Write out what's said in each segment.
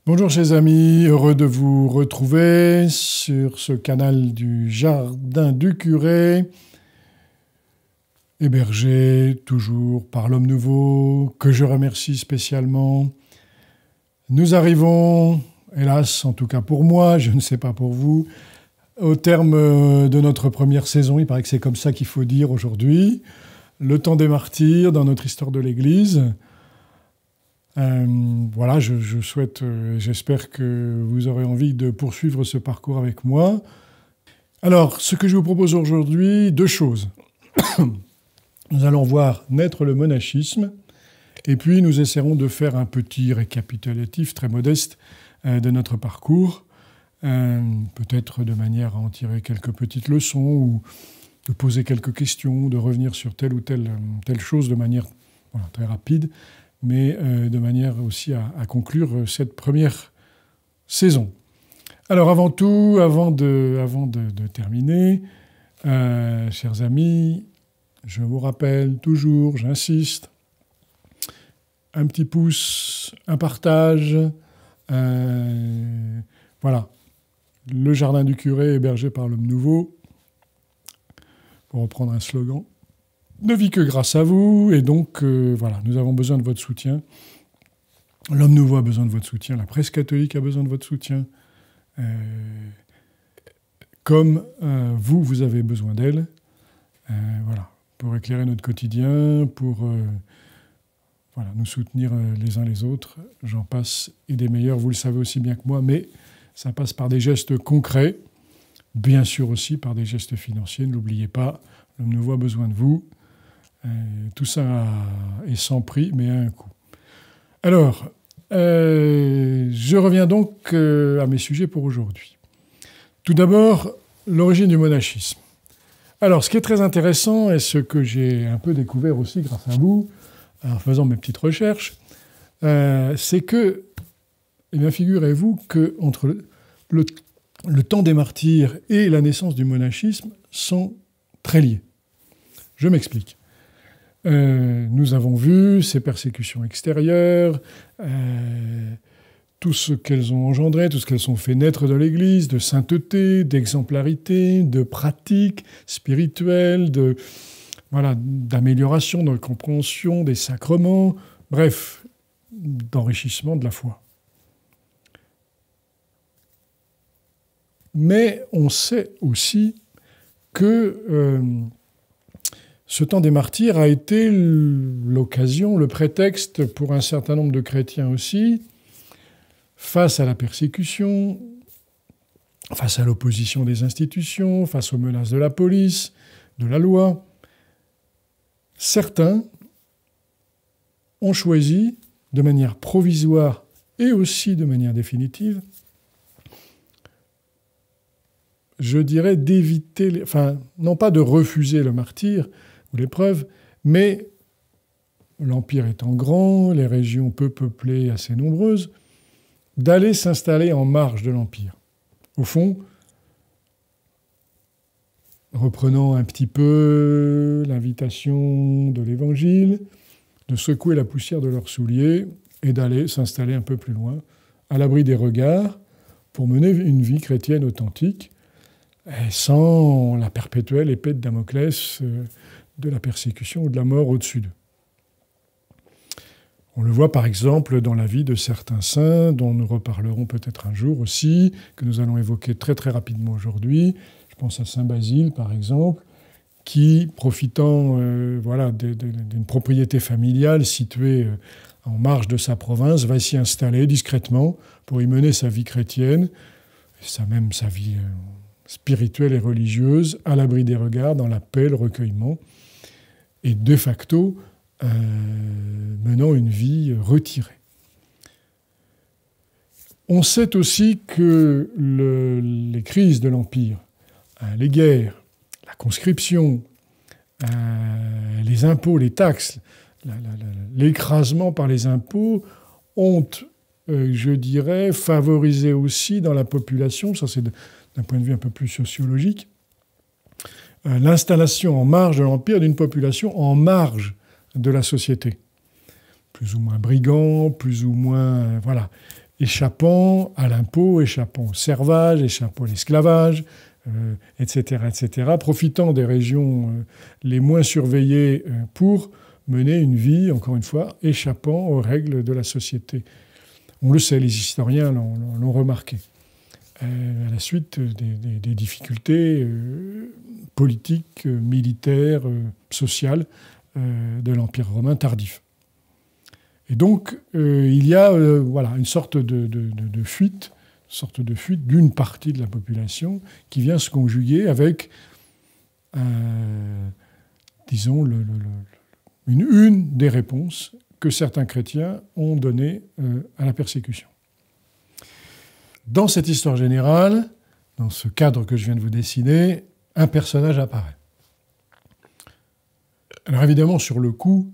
Bonjour chers amis, heureux de vous retrouver sur ce canal du Jardin du Curé, hébergé toujours par l'Homme Nouveau, que je remercie spécialement. Nous arrivons, hélas, en tout cas pour moi, je ne sais pas pour vous, au terme de notre première saison. Il paraît que c'est comme ça qu'il faut dire aujourd'hui. Le temps des martyrs dans notre histoire de l'Église. Voilà, je souhaite, j'espère que vous aurez envie de poursuivre ce parcours avec moi. Alors, ce que je vous propose aujourd'hui, deux choses. Nous allons voir naître le monachisme, et puis nous essaierons de faire un petit récapitulatif très modeste de notre parcours, peut-être de manière à en tirer quelques petites leçons, ou de poser quelques questions, de revenir sur telle ou telle chose de manière très rapide, mais de manière aussi à conclure cette première saison. Alors avant tout, avant de terminer, chers amis, je vous rappelle toujours, j'insiste, un petit pouce, un partage, voilà, le Jardin du Curé hébergé par l'Homme Nouveau, pour reprendre un slogan, ne vit que grâce à vous, et donc, voilà, nous avons besoin de votre soutien. L'Homme Nouveau a besoin de votre soutien, la presse catholique a besoin de votre soutien, comme vous avez besoin d'elle, voilà, pour éclairer notre quotidien, pour voilà, nous soutenir les uns les autres. J'en passe, et des meilleurs, vous le savez aussi bien que moi, mais ça passe par des gestes concrets, bien sûr aussi par des gestes financiers, ne l'oubliez pas, l'Homme Nouveau a besoin de vous. Tout ça est sans prix, mais à un coût. Alors, je reviens donc à mes sujets pour aujourd'hui. Tout d'abord, l'origine du monachisme. Alors, ce qui est très intéressant, et ce que j'ai un peu découvert aussi grâce à vous, en faisant mes petites recherches, c'est que, eh bien, figurez-vous qu'entre le temps des martyrs et la naissance du monachisme sont très liés. Je m'explique. Nous avons vu ces persécutions extérieures, tout ce qu'elles ont engendré, tout ce qu'elles ont fait naître de l'Église, de sainteté, d'exemplarité, de pratique spirituelle, d'amélioration, de compréhension des sacrements, bref, d'enrichissement de la foi. Mais on sait aussi que ce temps des martyrs a été l'occasion, le prétexte pour un certain nombre de chrétiens aussi, face à la persécution, face à l'opposition des institutions, face aux menaces de la police, de la loi. Certains ont choisi, de manière provisoire et aussi de manière définitive, je dirais d'éviter, non pas de refuser le martyre, l'épreuve, mais l'Empire étant grand, les régions peu peuplées, assez nombreuses, d'aller s'installer en marge de l'Empire. Au fond, reprenant un petit peu l'invitation de l'Évangile, de secouer la poussière de leurs souliers et d'aller s'installer un peu plus loin, à l'abri des regards, pour mener une vie chrétienne authentique, et sans la perpétuelle épée de Damoclès de la persécution ou de la mort au-dessus d'eux. On le voit par exemple dans la vie de certains saints, dont nous reparlerons peut-être un jour aussi, que nous allons évoquer très très rapidement aujourd'hui. Je pense à saint Basile par exemple, qui, profitant d'une propriété familiale située en marge de sa province, va s'y installer discrètement pour y mener sa vie chrétienne, et même sa vie spirituelle et religieuse, à l'abri des regards, dans la paix, le recueillement, et de facto menant une vie retirée. On sait aussi que les crises de l'Empire, les guerres, la conscription, les impôts, les taxes, l'écrasement par les impôts ont, je dirais, favorisé aussi dans la population, ça c'est d'un point de vue un peu plus sociologique, l'installation en marge de l'Empire d'une population en marge de la société. Plus ou moins brigands, plus ou moins... voilà. échappant à l'impôt, échappant au servage, échappant à l'esclavage, etc., etc., profitant des régions les moins surveillées pour mener une vie, encore une fois, échappant aux règles de la société. On le sait, les historiens l'ont remarqué. À la suite des difficultés politiques, militaires, sociales de l'Empire romain tardif. Et donc, il y a voilà, une sorte de fuite d'une partie de la population qui vient se conjuguer avec, disons, une des réponses que certains chrétiens ont données à la persécution. Dans cette histoire générale, dans ce cadre que je viens de vous dessiner, un personnage apparaît. Alors évidemment, sur le coup,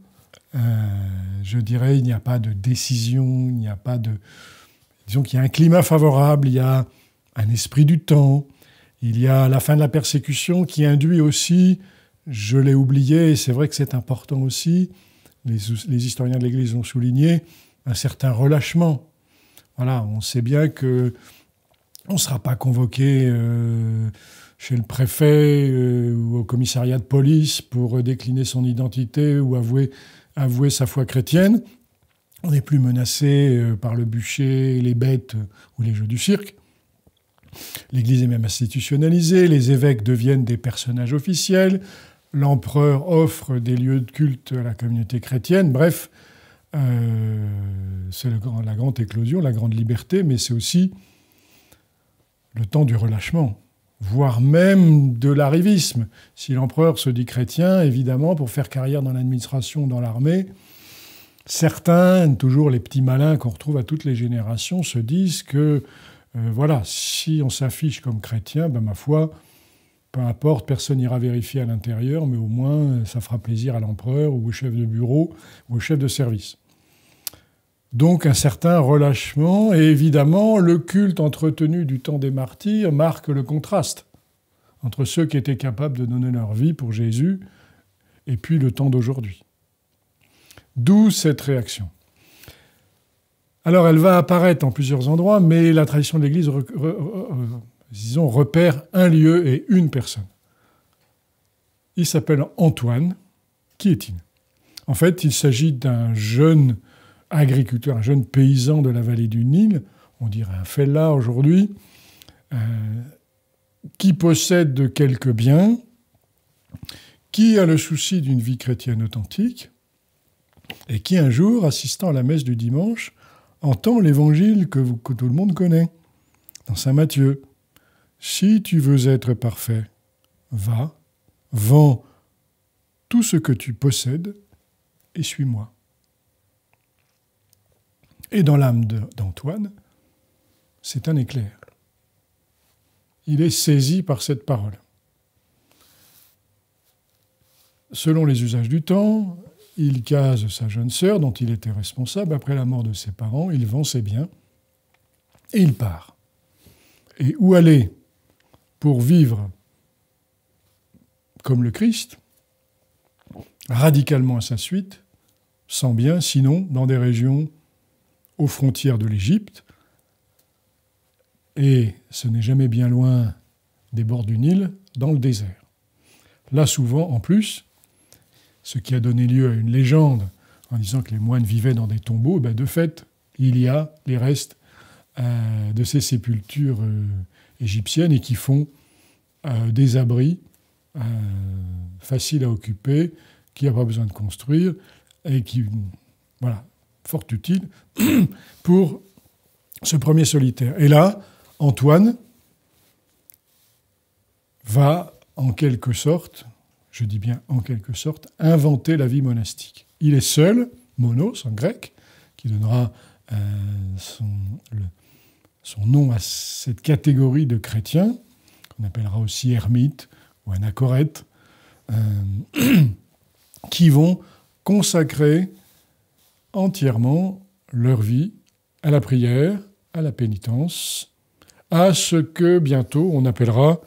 je dirais, il n'y a pas de décision, il n'y a pas de... Disons qu'il y a un climat favorable, il y a un esprit du temps, il y a la fin de la persécution qui induit aussi, je l'ai oublié, et c'est vrai que c'est important aussi, les historiens de l'Église ont souligné, un certain relâchement. Voilà, on sait bien qu'on ne sera pas convoqué chez le préfet ou au commissariat de police pour décliner son identité ou avouer sa foi chrétienne. On n'est plus menacé par le bûcher, les bêtes ou les jeux du cirque. L'Église est même institutionnalisée, les évêques deviennent des personnages officiels, l'empereur offre des lieux de culte à la communauté chrétienne. Bref, c'est la grande éclosion, la grande liberté, mais c'est aussi le temps du relâchement, voire même de l'arrivisme. Si l'empereur se dit chrétien, évidemment, pour faire carrière dans l'administration, dans l'armée, certains, toujours les petits malins qu'on retrouve à toutes les générations, se disent que, voilà, si on s'affiche comme chrétien, ben, ma foi, peu importe, personne n'ira vérifier à l'intérieur, mais au moins, ça fera plaisir à l'empereur ou au chef de bureau ou au chef de service. Donc un certain relâchement, et évidemment, le culte entretenu du temps des martyrs marque le contraste entre ceux qui étaient capables de donner leur vie pour Jésus et puis le temps d'aujourd'hui. D'où cette réaction. Alors elle va apparaître en plusieurs endroits, mais la tradition de l'Église disons, repère un lieu et une personne. Il s'appelle Antoine. Qui est-il ? En fait, il s'agit d'un jeune agriculteur, un jeune paysan de la vallée du Nil, on dirait un fellah aujourd'hui, qui possède quelques biens, qui a le souci d'une vie chrétienne authentique, et qui un jour, assistant à la messe du dimanche, entend l'évangile que tout le monde connaît, dans saint Matthieu. « Si tu veux être parfait, va, vends tout ce que tu possèdes et suis-moi. » Et dans l'âme d'Antoine, c'est un éclair. Il est saisi par cette parole. Selon les usages du temps, il case sa jeune sœur, dont il était responsable. Après la mort de ses parents, il vend ses biens et il part. Et où aller pour vivre comme le Christ, radicalement à sa suite, sans bien, sinon dans des régions aux frontières de l'Égypte, et ce n'est jamais bien loin des bords du Nil, dans le désert. Là, souvent, en plus, ce qui a donné lieu à une légende en disant que les moines vivaient dans des tombeaux, ben de fait, il y a les restes de ces sépultures égyptiennes et qui font des abris faciles à occuper, qui n'a pas besoin de construire et qui, voilà, fort utile pour ce premier solitaire. Et là, Antoine va, en quelque sorte, je dis bien en quelque sorte, inventer la vie monastique. Il est seul, monos en grec, qui donnera son nom à cette catégorie de chrétiens, qu'on appellera aussi ermites ou anachorètes, qui vont consacrer entièrement leur vie à la prière, à la pénitence, à ce que bientôt on appellera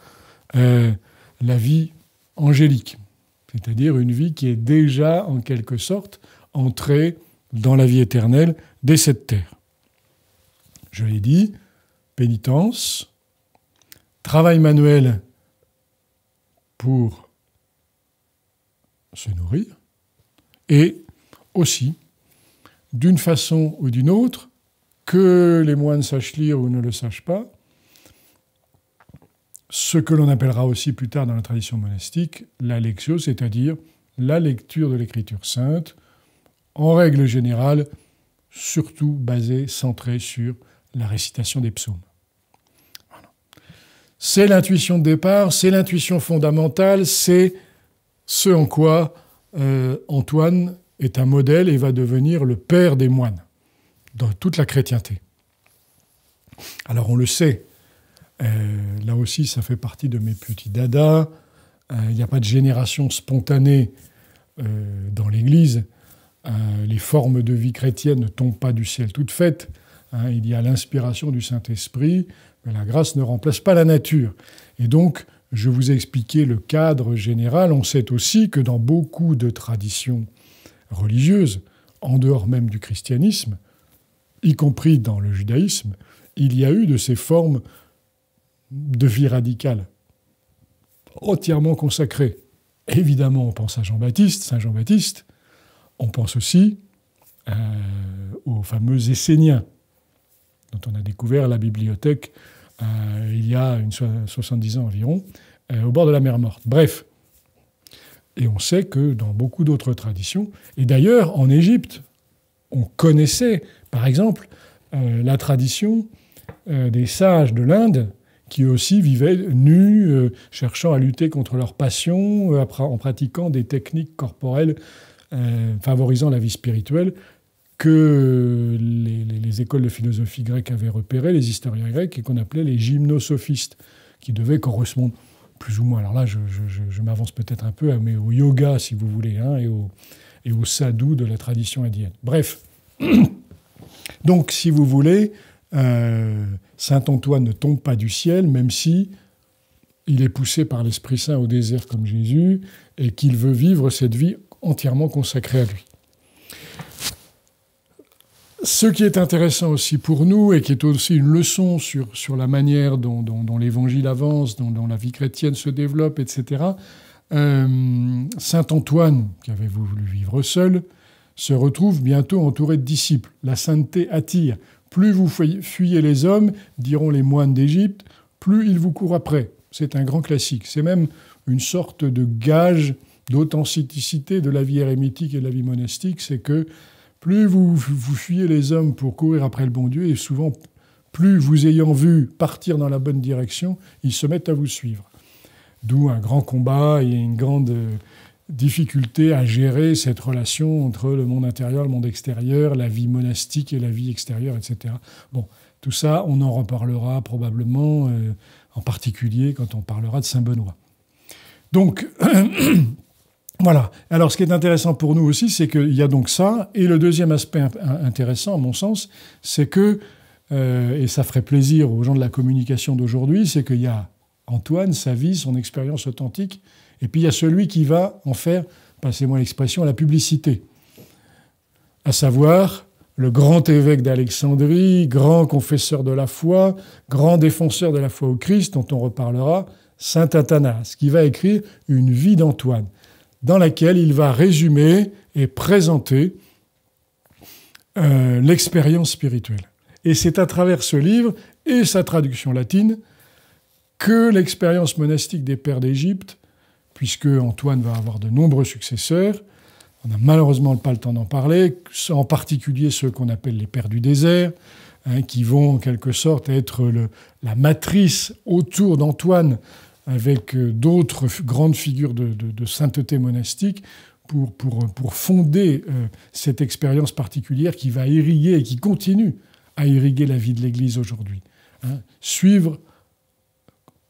la vie angélique, c'est-à-dire une vie qui est déjà en quelque sorte entrée dans la vie éternelle dès cette terre. Je l'ai dit, pénitence, travail manuel pour se nourrir, et aussi, d'une façon ou d'une autre, que les moines sachent lire ou ne le sachent pas, ce que l'on appellera aussi plus tard dans la tradition monastique la lectio, c'est-à-dire la lecture de l'Écriture sainte, en règle générale, surtout basée, centrée sur la récitation des psaumes. Voilà. C'est l'intuition de départ, c'est l'intuition fondamentale, c'est ce en quoi Antoine est un modèle et va devenir le père des moines dans toute la chrétienté. Alors on le sait, là aussi ça fait partie de mes petits dadas, il n'y a pas de génération spontanée dans l'Église, les formes de vie chrétienne ne tombent pas du ciel toutes faites, il y a l'inspiration du Saint-Esprit, mais la grâce ne remplace pas la nature. Et donc, je vous ai expliqué le cadre général. On sait aussi que dans beaucoup de traditions religieuses, en dehors même du christianisme, y compris dans le judaïsme, il y a eu de ces formes de vie radicale, entièrement consacrées. Évidemment, on pense à Jean-Baptiste, Saint Jean-Baptiste. On pense aussi aux fameux Esséniens, dont on a découvert la bibliothèque il y a 70 ans environ, au bord de la mer Morte. Bref. Et on sait que dans beaucoup d'autres traditions, et d'ailleurs en Égypte, on connaissait, par exemple, la tradition des sages de l'Inde, qui aussi vivaient nus, cherchant à lutter contre leurs passions, en pratiquant des techniques corporelles favorisant la vie spirituelle, que les écoles de philosophie grecque avaient repérées, les historiens grecs, et qu'on appelait les gymnosophistes, qui devaient correspondre plus ou moins, alors là je m'avance peut-être un peu, mais au yoga, si vous voulez, et au sadhu de la tradition indienne. Bref, donc si vous voulez, Saint Antoine ne tombe pas du ciel, même si il est poussé par l'Esprit Saint au désert comme Jésus, et qu'il veut vivre cette vie entièrement consacrée à lui. Ce qui est intéressant aussi pour nous, et qui est aussi une leçon sur la manière dont l'Évangile avance, dont la vie chrétienne se développe, etc., Saint Antoine, qui avait voulu vivre seul, se retrouve bientôt entouré de disciples. La sainteté attire. Plus vous fuyez les hommes, diront les moines d'Égypte, plus ils vous courent après. C'est un grand classique. C'est même une sorte de gage d'authenticité de la vie érémitique et de la vie monastique, c'est que plus vous fuyez les hommes pour courir après le bon Dieu, et souvent, plus vous ayant vu partir dans la bonne direction, ils se mettent à vous suivre. D'où un grand combat et une grande difficulté à gérer cette relation entre le monde intérieur, le monde extérieur, la vie monastique et la vie extérieure, etc. Bon, tout ça, on en reparlera probablement, en particulier quand on parlera de Saint-Benoît. Donc, voilà. Alors, ce qui est intéressant pour nous aussi, c'est qu'il y a donc ça. Et le deuxième aspect intéressant, à mon sens, c'est que, et ça ferait plaisir aux gens de la communication d'aujourd'hui, c'est qu'il y a Antoine, sa vie, son expérience authentique, et puis il y a celui qui va en faire, passez-moi l'expression, la publicité. À savoir le grand évêque d'Alexandrie, grand confesseur de la foi, grand défenseur de la foi au Christ, dont on reparlera, Saint Athanase, qui va écrire une vie d'Antoine, dans laquelle il va résumer et présenter l'expérience spirituelle. Et c'est à travers ce livre et sa traduction latine que l'expérience monastique des pères d'Égypte, puisque Antoine va avoir de nombreux successeurs, on n'a malheureusement pas le temps d'en parler, en particulier ceux qu'on appelle les pères du désert, qui vont en quelque sorte être la matrice autour d'Antoine, avec d'autres grandes figures de sainteté monastique, pour fonder cette expérience particulière qui va irriguer et qui continue à irriguer la vie de l'Église aujourd'hui. Suivre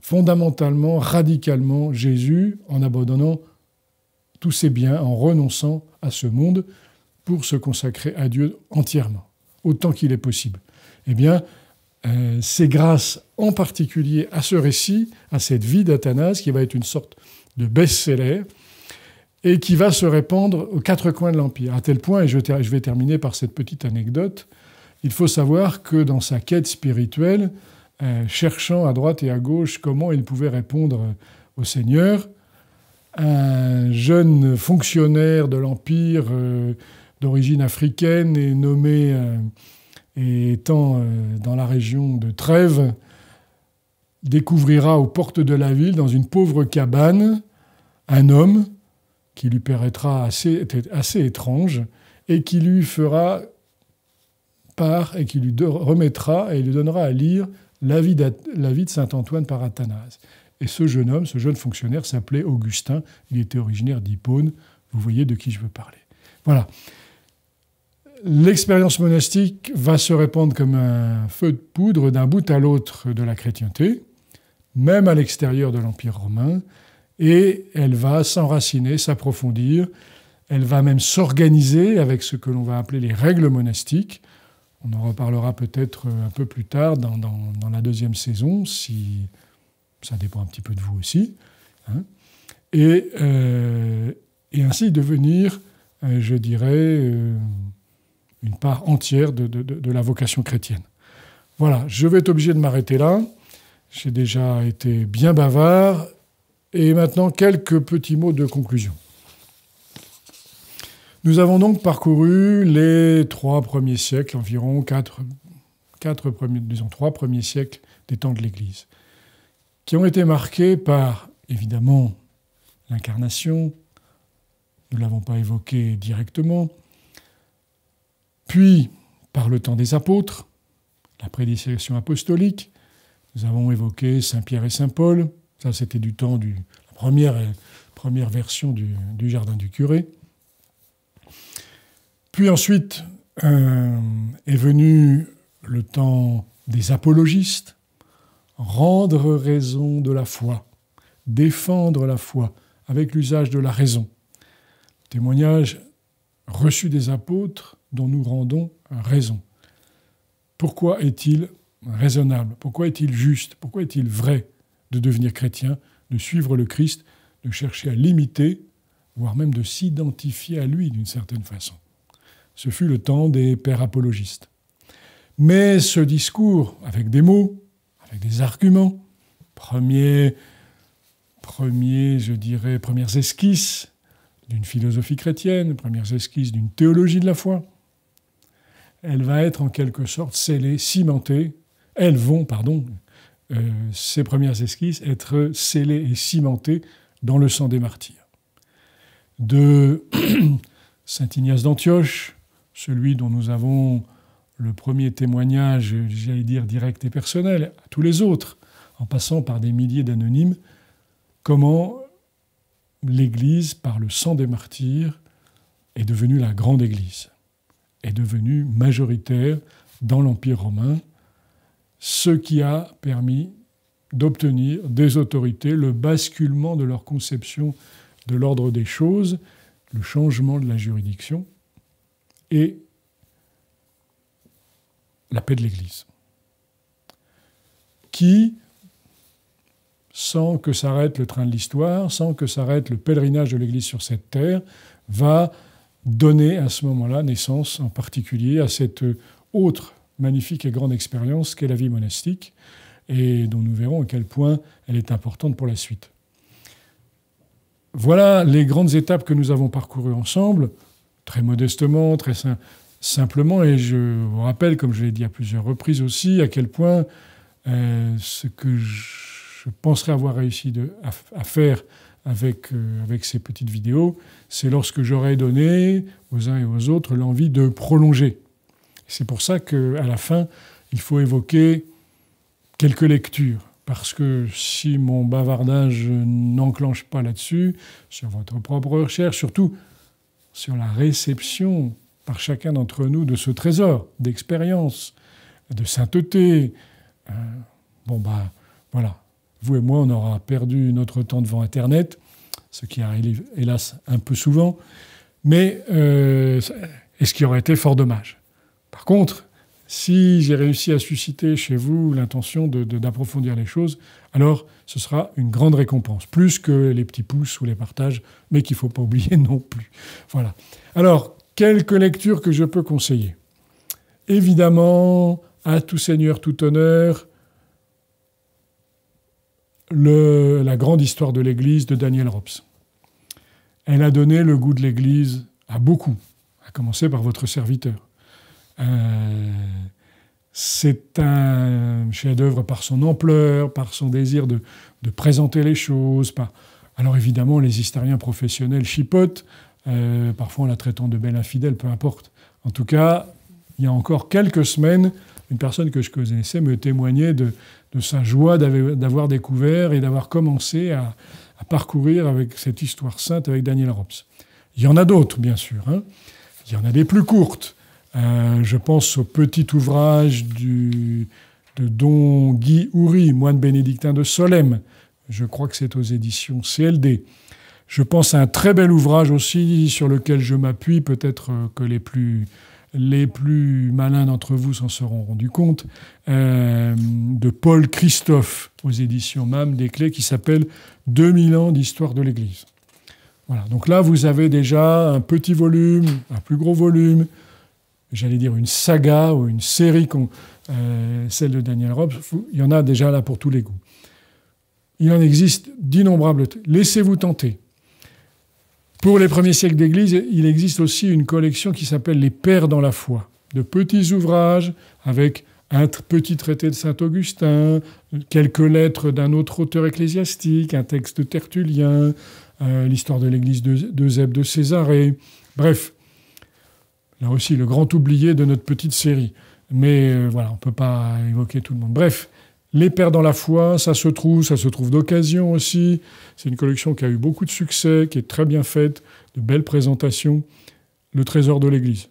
fondamentalement, radicalement Jésus en abandonnant tous ses biens, en renonçant à ce monde pour se consacrer à Dieu entièrement, autant qu'il est possible. Eh bien, c'est grâce en particulier à ce récit, à cette vie d'Athanase, qui va être une sorte de best-seller et qui va se répandre aux quatre coins de l'Empire. À tel point, et je vais terminer par cette petite anecdote, il faut savoir que dans sa quête spirituelle, cherchant à droite et à gauche comment il pouvait répondre au Seigneur, un jeune fonctionnaire de l'Empire d'origine africaine est nommé, et étant dans la région de Trèves, découvrira aux portes de la ville, dans une pauvre cabane, un homme qui lui paraîtra assez étrange et qui lui fera part et qui lui remettra et lui donnera à lire la vie de saint Antoine par Athanase. Et ce jeune homme, ce jeune fonctionnaire s'appelait Augustin, il était originaire d'Hippone, vous voyez de qui je veux parler. Voilà. L'expérience monastique va se répandre comme un feu de poudre d'un bout à l'autre de la chrétienté, même à l'extérieur de l'Empire romain, et elle va s'enraciner, s'approfondir, elle va même s'organiser avec ce que l'on va appeler les règles monastiques. On en reparlera peut-être un peu plus tard dans la deuxième saison, si ça dépend un petit peu de vous aussi, hein. Et ainsi devenir, je dirais, une part entière de la vocation chrétienne. Voilà, je vais être obligé de m'arrêter là. J'ai déjà été bien bavard. Et maintenant, quelques petits mots de conclusion. Nous avons donc parcouru les 3 premiers siècles, environ 3 premiers siècles des temps de l'Église, qui ont été marqués par, évidemment, l'incarnation. Nous ne l'avons pas évoqué directement. Puis, par le temps des apôtres, la prédication apostolique. Nous avons évoqué Saint Pierre et Saint Paul. Ça, c'était du temps de la première version du Jardin du Curé. Puis ensuite est venu le temps des apologistes, rendre raison de la foi, défendre la foi avec l'usage de la raison. Témoignage reçu des apôtres dont nous rendons raison. Pourquoi est-il raisonnable? Pourquoi est-il juste? Pourquoi est-il vrai de devenir chrétien, de suivre le Christ, de chercher à l'imiter, voire même de s'identifier à lui d'une certaine façon? Ce fut le temps des pères apologistes. Mais ce discours, avec des mots, avec des arguments, premières esquisses d'une philosophie chrétienne, premières esquisses d'une théologie de la foi, elle va être en quelque sorte scellée, cimentée. Ces premières esquisses être scellées et cimentées dans le sang des martyrs. De saint Ignace d'Antioche, celui dont nous avons le premier témoignage, j'allais dire direct et personnel, à tous les autres, en passant par des milliers d'anonymes, comment l'Église, par le sang des martyrs, est devenue la grande Église, est devenue majoritaire dans l'Empire romain, ce qui a permis d'obtenir des autorités le basculement de leur conception de l'ordre des choses, le changement de la juridiction et la paix de l'Église, qui, sans que s'arrête le train de l'histoire, sans que s'arrête le pèlerinage de l'Église sur cette terre, va donner à ce moment-là naissance en particulier à cette autre magnifique et grande expérience qu'est la vie monastique, et dont nous verrons à quel point elle est importante pour la suite. Voilà les grandes étapes que nous avons parcourues ensemble, très modestement, très simplement, et je vous rappelle, comme je l'ai dit à plusieurs reprises aussi, à quel point ce que je penserais avoir réussi à faire avec ces petites vidéos, c'est lorsque j'aurai donné aux uns et aux autres l'envie de prolonger. C'est pour ça qu'à la fin, il faut évoquer quelques lectures, parce que si mon bavardage n'enclenche pas là-dessus, sur votre propre recherche, surtout sur la réception par chacun d'entre nous de ce trésor d'expérience, de sainteté, voilà. Vous et moi, on aura perdu notre temps devant Internet, ce qui arrive, hélas, un peu souvent, mais et ce qui aurait été fort dommage. Par contre, si j'ai réussi à susciter chez vous l'intention d'approfondir les choses, alors ce sera une grande récompense, plus que les petits pouces ou les partages, mais qu'il ne faut pas oublier non plus. Voilà. Alors, quelques lectures que je peux conseiller. Évidemment, à tout seigneur, tout honneur, la grande histoire de l'Église de Daniel Rops. Elle a donné le goût de l'Église à beaucoup, à commencer par votre serviteur. C'est un chef-d'œuvre par son ampleur, par son désir de présenter les choses. Alors évidemment, les historiens professionnels chipotent, parfois en la traitant de belle infidèle, peu importe. En tout cas, il y a encore quelques semaines, une personne que je connaissais me témoignait de sa joie d'avoir découvert et d'avoir commencé à parcourir avec cette histoire sainte avec Daniel Rops. Il y en a d'autres, bien sûr. Il y en a des plus courtes. Je pense au petit ouvrage de don Guy Houry, moine bénédictin de Solesmes. Je crois que c'est aux éditions CLD. Je pense à un très bel ouvrage aussi sur lequel je m'appuie, peut-être que les plus malins d'entre vous s'en seront rendus compte, de Paul Christophe, aux éditions MAM des Clés, qui s'appelle « 2000 ans d'histoire de l'Église ». Voilà, donc là, vous avez déjà un petit volume, un plus gros volume, j'allais dire une saga ou une série, celle de Daniel Rops. Il y en a déjà là pour tous les goûts. Il en existe d'innombrables. Laissez-vous tenter. Pour les premiers siècles d'Église, il existe aussi une collection qui s'appelle « Les Pères dans la foi », de petits ouvrages avec un petit traité de Saint-Augustin, quelques lettres d'un autre auteur ecclésiastique, un texte de Tertullien, l'histoire de l'Église d'Eusèbe de Césarée. Bref, là aussi, le grand oublié de notre petite série. Mais voilà, on ne peut pas évoquer tout le monde. Bref, Les Pères dans la foi, ça se trouve d'occasion aussi. C'est une collection qui a eu beaucoup de succès, qui est très bien faite, de belles présentations. Le trésor de l'Église,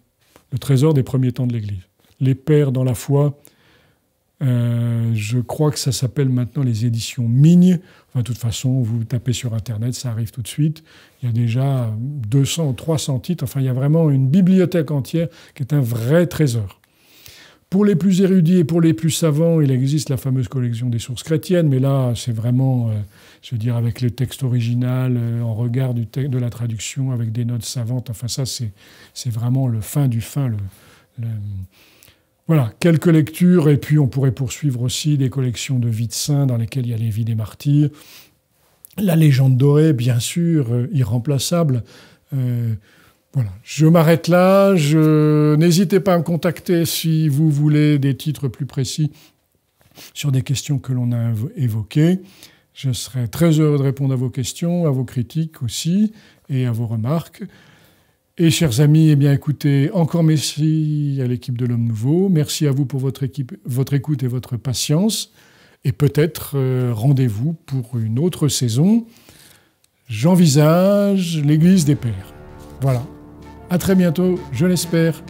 le trésor des premiers temps de l'Église. Les Pères dans la foi, je crois que ça s'appelle maintenant les éditions Migne. Enfin, de toute façon, vous tapez sur Internet, ça arrive tout de suite. Il y a déjà 200 ou 300 titres. Enfin, il y a vraiment une bibliothèque entière qui est un vrai trésor. Pour les plus érudits et pour les plus savants, il existe la fameuse collection des sources chrétiennes, mais là, c'est vraiment, je veux dire, avec le texte original, en regard de la traduction, avec des notes savantes. Enfin, ça, c'est vraiment le fin du fin. Voilà, quelques lectures, et puis on pourrait poursuivre aussi des collections de vies de saints dans lesquelles il y a les vies des martyrs. La légende dorée, bien sûr, irremplaçable. Voilà, je m'arrête là. N'hésitez pas à me contacter si vous voulez des titres plus précis sur des questions que l'on a évoquées. Je serai très heureux de répondre à vos questions, à vos critiques aussi, et à vos remarques. Et chers amis, eh bien, écoutez, encore merci à l'équipe de l'Homme Nouveau. Merci à vous pour votre écoute et votre patience. Et peut-être rendez-vous pour une autre saison. J'envisage l'Église des Pères. Voilà. À très bientôt, je l'espère.